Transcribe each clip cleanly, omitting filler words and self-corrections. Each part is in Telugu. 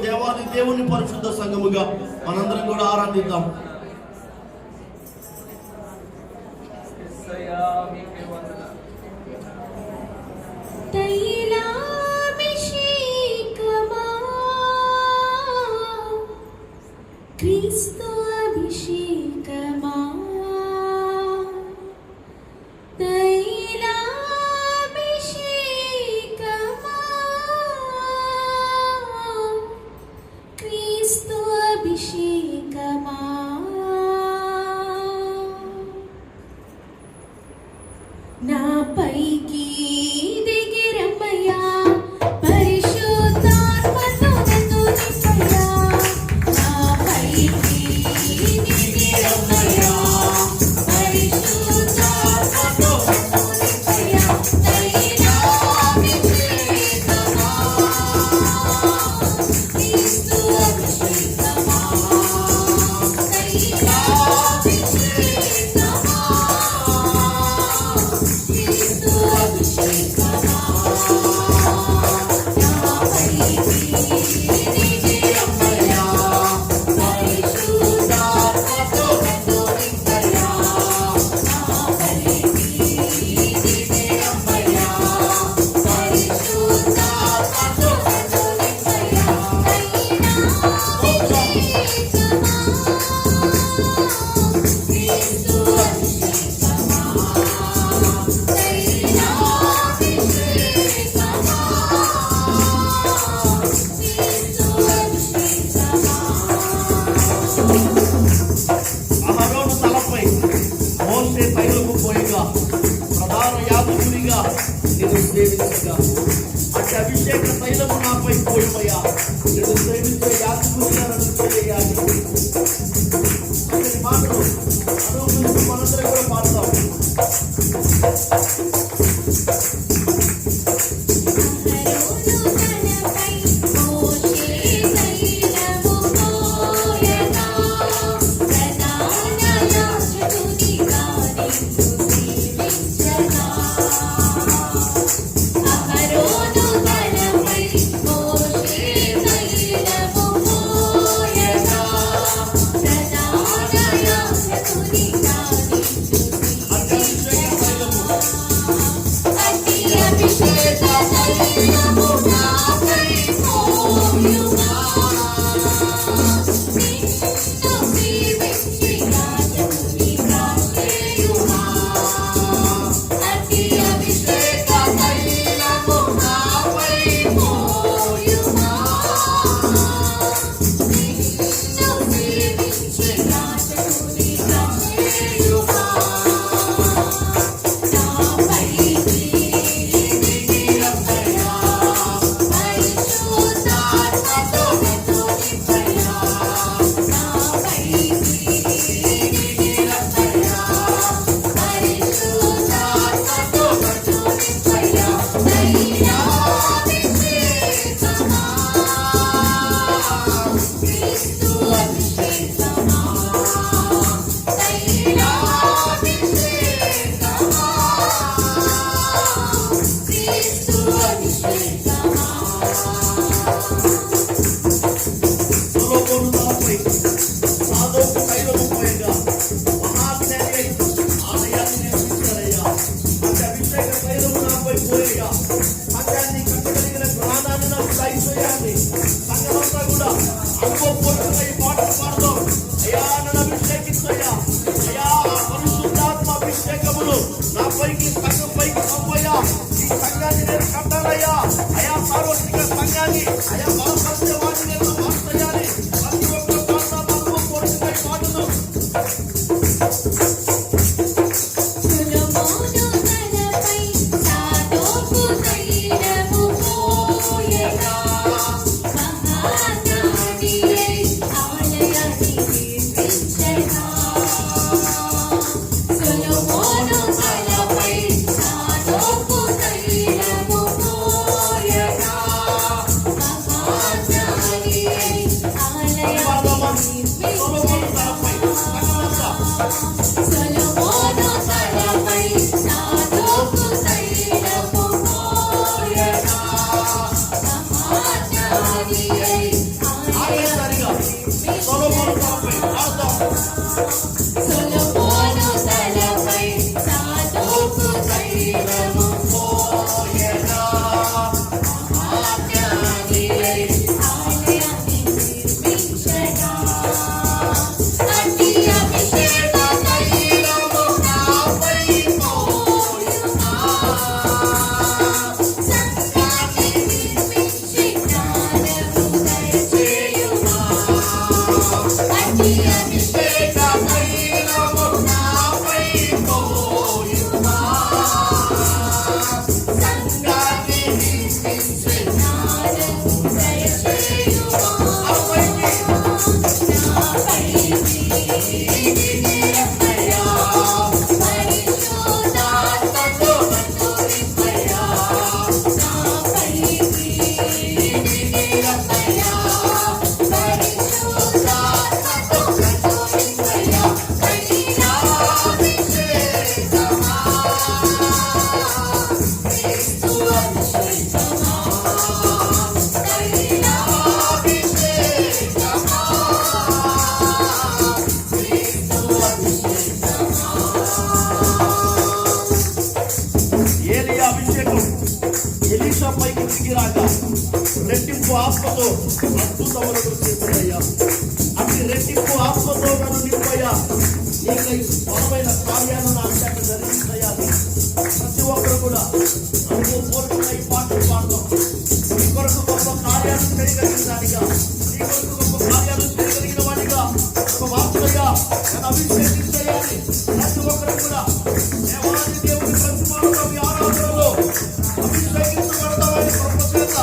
దేవాది దేవుని పరిశుద్ధ సంఘముగా మనందరం కూడా ఆరాధిద్దాం. క్రీస్తు అభిషేకమా తైలాభిషేకమా క్రీస్తు అభిషేకమా నా పైకి దిగిరమ్మయ్యా పరిశుద్ధాత్మతో నన్ను నింపయ్యా నా పైకి దిగిరమ్మయ్యా పరిశుద్ధాత్మతో నన్ను నింపయ్యా తైలాభిషేకమా క్రీస్తు అభిషేకమా ప్రధాన యాజకునిగా నేను సేవించగా అట్టి అభిషేక తైలము నాపై పోయిపోయా నేను సేవించే యాజకునిగా నన్ను చేయాలి. అతని మాటలు అనుభవిస్తూ మనందరం కూడా పాడతాం. జీవితంలో అద్భుతములను చేశాయ్యా. అతి రెట్టింపు ఆత్మతో నన్ను నింపయ్యా. నీకై బలమైన కార్యాలను నా చేత జరిగించయ్యాలి. ప్రతి ఒక్కరు కూడా అనుభవపూర్వకంగా ఈ పాటలు పాడతాం. నీ కొరకు గొప్ప కార్యాలను చేయగలిగినదానిగా, నీ కొరకు గొప్ప కార్యాలను చేయగలిగిన వాడిగా, ఒక వార్తగా నన్ను అభిషేకించయ్యాలి. ప్రతి ఒక్కరు కూడా దేవాది దేవుని ప్రతిమానంలో మీ ఆరాధనలో అభిషేకించబడతామని గొప్ప చేత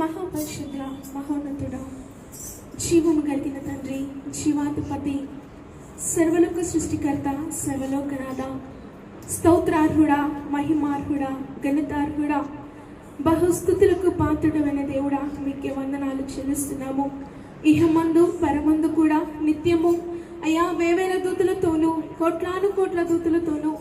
మహాపరిశుద్ధ మహోన్నతుడా, జీవము కలిగిన తండ్రి, జీవాధిపతి, సర్వలోక సృష్టికర్త, సర్వలోకనాథ, స్తోత్రార్హుడా, మహిమార్హుడా, ఘనతార్హుడా, బహుస్తుతులకు పాత్రుడైన దేవుడా, మీకే వందనాలు చెల్లిస్తున్నాము. ఇహమందు పరమందు కూడా నిత్యము అయా వేవేల దూతులతోనూ కోట్లాను కోట్ల దూతులతోనూ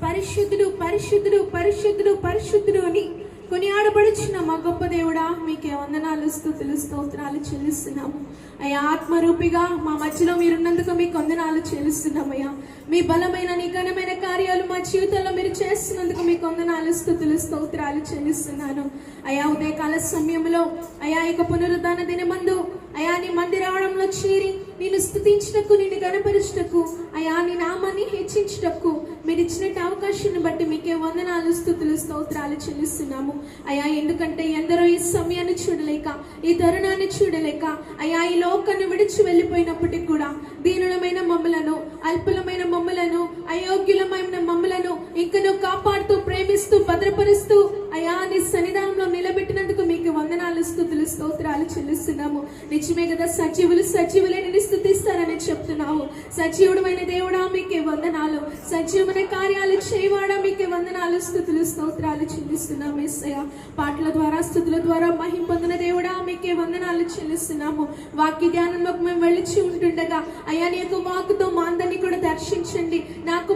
పరిశుద్ధుడు పరిశుద్ధుడు పరిశుద్ధుడు పరిశుద్ధుడు అని కొనియాడబడుచున్న మా గొప్ప దేవుడా, మీకే వందనాలు, స్తుతులు, స్తోత్రాలు చెల్లిస్తున్నాము. అయ్యా ఆత్మరూపిగా మా మధ్యలో మీరున్నందుకు మీకు వందనాలు చెల్లిస్తున్నామయ్యా. మీ బలమైన నీ ఘనమైన కార్యాలు మా జీవితంలో మీరు చేస్తున్నందుకు మీకు వందనాలు, స్తుతులు, స్తోత్రాలు చెల్లిస్తున్నాను. అయా ఉదయకాల సమయంలో అయా ఇక పునరుద్ధాన దినమందు అయా నీ మందిరావడంలో చేరి నేను స్తుతించుటకు, నిన్ను గణపరచుటకు, అయా నీ నామాన్ని హెచ్చించుటకు మీరు ఇచ్చినట్టు అవకాశాన్ని బట్టి మీకే వందనాలు, స్తుతులు, స్తోత్రాలు చెల్లిస్తున్నాము. అయా ఎందుకంటే ఎందరో ఈ సమయాన్ని చూడలేక, ఈ తరుణాన్ని చూడలేక అయా ఈ లోకాన్ని విడిచి వెళ్ళిపోయినప్పటికీ కూడా దీనులమైన మమ్మలను, అల్పులమైన మమ్మలను, అయోగ్యులమైన మమ్మలను ఇంకను కాపాడుతూ, ప్రేమిస్తూ, భద్రపరుస్తూ అయా నీ సన్నిధానంలో నిలబెట్టినందుకు మీకు వందనాలు, స్తుతులు, స్తోత్రాలు చెల్లిస్తున్నాము. నిజమే కదా, సజీవులు సజీవులే నిన్ను స్తుతిస్తారని చెప్తున్నావు. సజీవుడమైన దేవుడా మీకే వందనాలు. సజీవమైన కార్యాలు చేయవాడా మీకే వందనాలు, స్తుతులు, స్తోత్రాలు చెల్లిస్తున్నాం యేసయ్య. పాటల ద్వారా, స్తుతుల ద్వారా మహిమ పొందిన దేవుడా మీకే వందనాలు చెల్లిస్తున్నాము. వాక్య ధ్యానంలోకి మేము వెళ్ళిచి ఉంటుండగా అయ్యా నీ యొక్క వాక్కుతో మా అందరినీ కూడా దర్శించండి.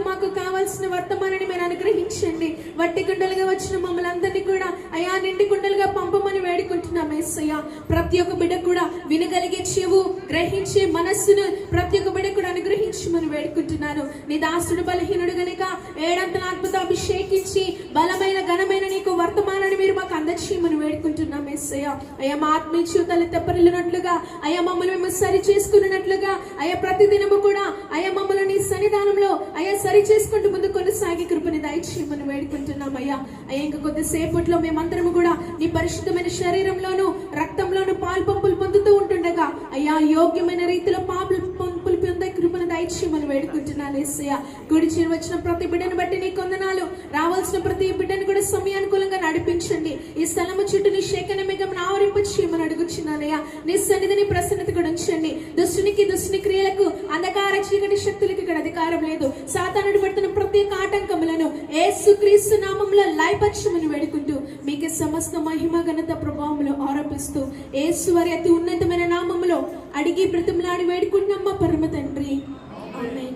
మాకు కావాల్సిన వర్తమానాన్ని మీరు అనుగ్రహించండి. వట్టి గుండలుగా వచ్చిన మమ్మల్ని అందరినీ కూడా అయ్యా నిండి గుండలుగా పంపమని వేడుకుంటున్నాం యేసయ్య. ప్రతి ఒక్క బిడ్డ కూడా వినగలిగే చెవు, గ్రహించే మనస్సును ప్రతి ఒక్క బిడ్డ కూడా అనుగ్రహించమని వేడుకుంటున్నాను. నీ దాసుడు బలహీనుడు గనుక ఏడంతల అద్భుత అభిషేకించి బలమైన ఘనమైన నీకు వర్తమానాన్ని మీరు మాకు అందచేయమని వేడుకుంటున్నాం యేసయ్య. అయ్యా మా ఆత్మీయ జీవితాలు తెప్పరిల్లినట్లుగా, అయ్యా మమ్మల్ని మేము సరి చేసుకున్నట్లుగా, అయ్యా ప్రతి దినము కూడా అయ్యా మమ్మల్ని నీ సన్నిధానంలో అయ్యా సరి చేసుకుంటూ ముందు కొనసాగి కృపని దయచేయమని వేడుకుంటున్నాం అయ్యా. అయ్యా ఇంకా కొద్దిసేపట్లో మేమందరము కూడా నీ పరిశుద్ధమైన శరీరంలోను రక్తంలోను పాలు పంపులు పొందుతూ ఉంటుండగా అయ్యా యోగ్యమైన రీతిలో పాపులు పంపులు పొందే కృపను దయచేయమని వేడుకుంటున్నాను యేసయ్య. గుడి చేరి వచ్చిన ప్రతి బిడ్డను బట్టి నీ కొందనాలు. రావాల్సిన ప్రతి బిడ్డను కూడా సమయానుకూలంగా నడిపించండి. ఈ స్థలము చుట్టూ నీ శేఖన మేఘం ఆవరింప చేయమని అడుగుచున్నానయ్యా. నీ సన్నిధిని ప్రసన్నత కూడా ఉంచండి. దుష్టుని క్రియలకు, అంధకార చీకటి శక్తులకు ఇక్కడ అధికారం లేదు. సాతానుడు పెడుతున్న ప్రతి ఆటంకములను యేసుక్రీస్తు నామములో లయపరచమని వేడుకుంటూ మీకే సమస్త మహిమ ఘనత ప్రభావములు ఆరోపిస్తూ యేసు వారి అతి ఉన్నతమైన నామములో అడిగి బ్రతిమలాడి వేడుకుంటున్నాం మా పరమ తండ్రి. ఆమేన్.